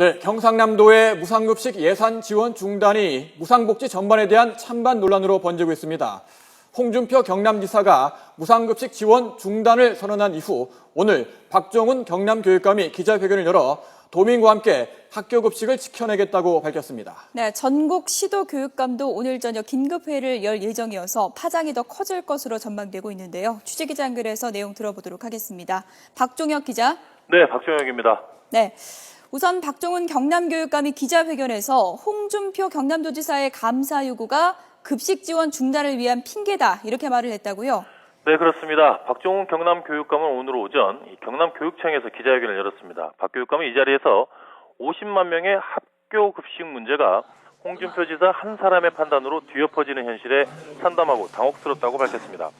네, 경상남도의 무상급식 예산 지원 중단이 무상복지 전반에 대한 찬반 논란으로 번지고 있습니다. 홍준표 경남지사가 무상급식 지원 중단을 선언한 이후 오늘 박종훈 경남교육감이 기자회견을 열어 도민과 함께 학교급식을 지켜내겠다고 밝혔습니다. 네, 전국 시도교육감도 오늘 저녁 긴급회의를 열 예정이어서 파장이 더 커질 것으로 전망되고 있는데요. 취재기자 연결해서 내용 들어보도록 하겠습니다. 박종혁 기자. 네, 박종혁입니다. 네. 우선 박종훈 경남교육감이 기자회견에서 홍준표 경남도지사의 감사 요구가 급식 지원 중단을 위한 핑계다 이렇게 말을 했다고요? 네, 그렇습니다. 박종훈 경남교육감은 오늘 오전 경남교육청에서 기자회견을 열었습니다. 박 교육감은 이 자리에서 50만 명의 학교 급식 문제가 홍준표 지사 한 사람의 판단으로 뒤엎어지는 현실에 참담하고 당혹스럽다고 밝혔습니다.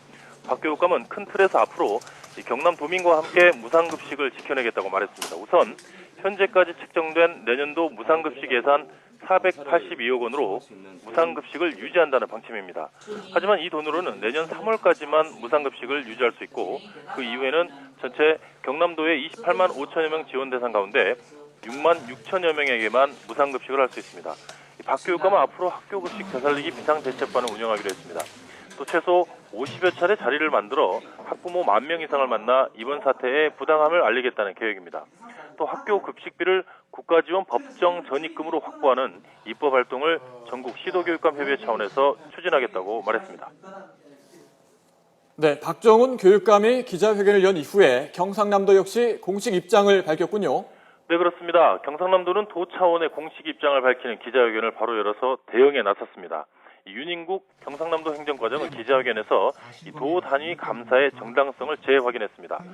박 교육감은 큰 틀에서 앞으로 경남 도민과 함께 무상급식을 지켜내겠다고 말했습니다. 우선 현재까지 책정된 내년도 무상급식 예산 482억 원으로 무상급식을 유지한다는 방침입니다. 하지만 이 돈으로는 내년 3월까지만 무상급식을 유지할 수 있고 그 이후에는 전체 경남도의 28만 5천여 명 지원 대상 가운데 6만 6천여 명에게만 무상급식을 할 수 있습니다. 박 교육감은 앞으로 학교급식 되살리기 비상대책반을 운영하기로 했습니다. 또 최소 50여 차례 자리를 만들어 학부모 10,000명 이상을 만나 이번 사태의 부당함을 알리겠다는 계획입니다. 또 학교 급식비를 국가지원 법정 전입금으로 확보하는 입법 활동을 전국 시도교육감협의회 차원에서 추진하겠다고 말했습니다. 네, 박종훈 교육감이 기자회견을 연 이후에 경상남도 역시 공식 입장을 밝혔군요. 네, 그렇습니다. 경상남도는 도 차원의 공식 입장을 밝히는 기자회견을 바로 열어서 대응에 나섰습니다. 윤인국 경상남도 행정과장은 기자회견에서 도 단위 감사의 정당성을 재확인했습니다.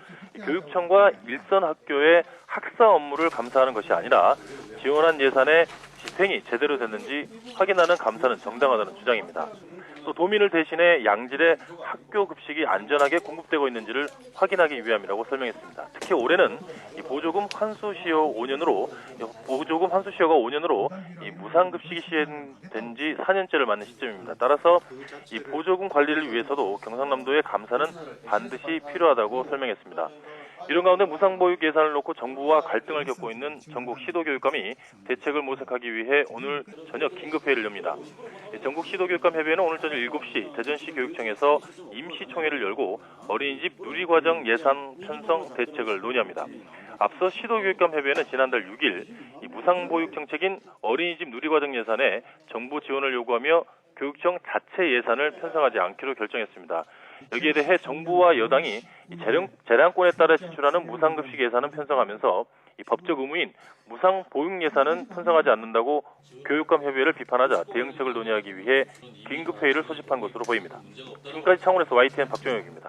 교육청과 일선 학교의 학사 업무를 감사하는 것이 아니라 지원한 예산의 집행이 제대로 됐는지 확인하는 감사는 정당하다는 주장입니다. 또 도민을 대신해 양질의 학교 급식이 안전하게 공급되고 있는지를 확인하기 위함이라고 설명했습니다. 특히 올해는 보조금 환수 시효가 5년으로 무상급식이 시행된 지 4년째를 맞는 시점입니다. 따라서 이 보조금 관리를 위해서도 경상남도의 감사는 반드시 필요하다고 설명했습니다. 이런 가운데 무상보육 예산을 놓고 정부와 갈등을 겪고 있는 전국 시도교육감이 대책을 모색하기 위해 오늘 저녁 긴급회의를 엽니다. 전국 시도교육감협의회는 오늘 저녁 7시 대전시 교육청에서 임시총회를 열고 어린이집 누리과정 예산 편성 대책을 논의합니다. 앞서 시도교육감협의회는 지난달 6일 이 무상보육 정책인 어린이집 누리과정 예산에 정부 지원을 요구하며 교육청 자체 예산을 편성하지 않기로 결정했습니다. 여기에 대해 정부와 여당이 재량권에 따라 지출하는 무상급식 예산은 편성하면서 이 법적 의무인 무상보육 예산은 편성하지 않는다고 교육감협의회를 비판하자 대응책을 논의하기 위해 긴급회의를 소집한 것으로 보입니다. 지금까지 창원에서 YTN 박종혁입니다.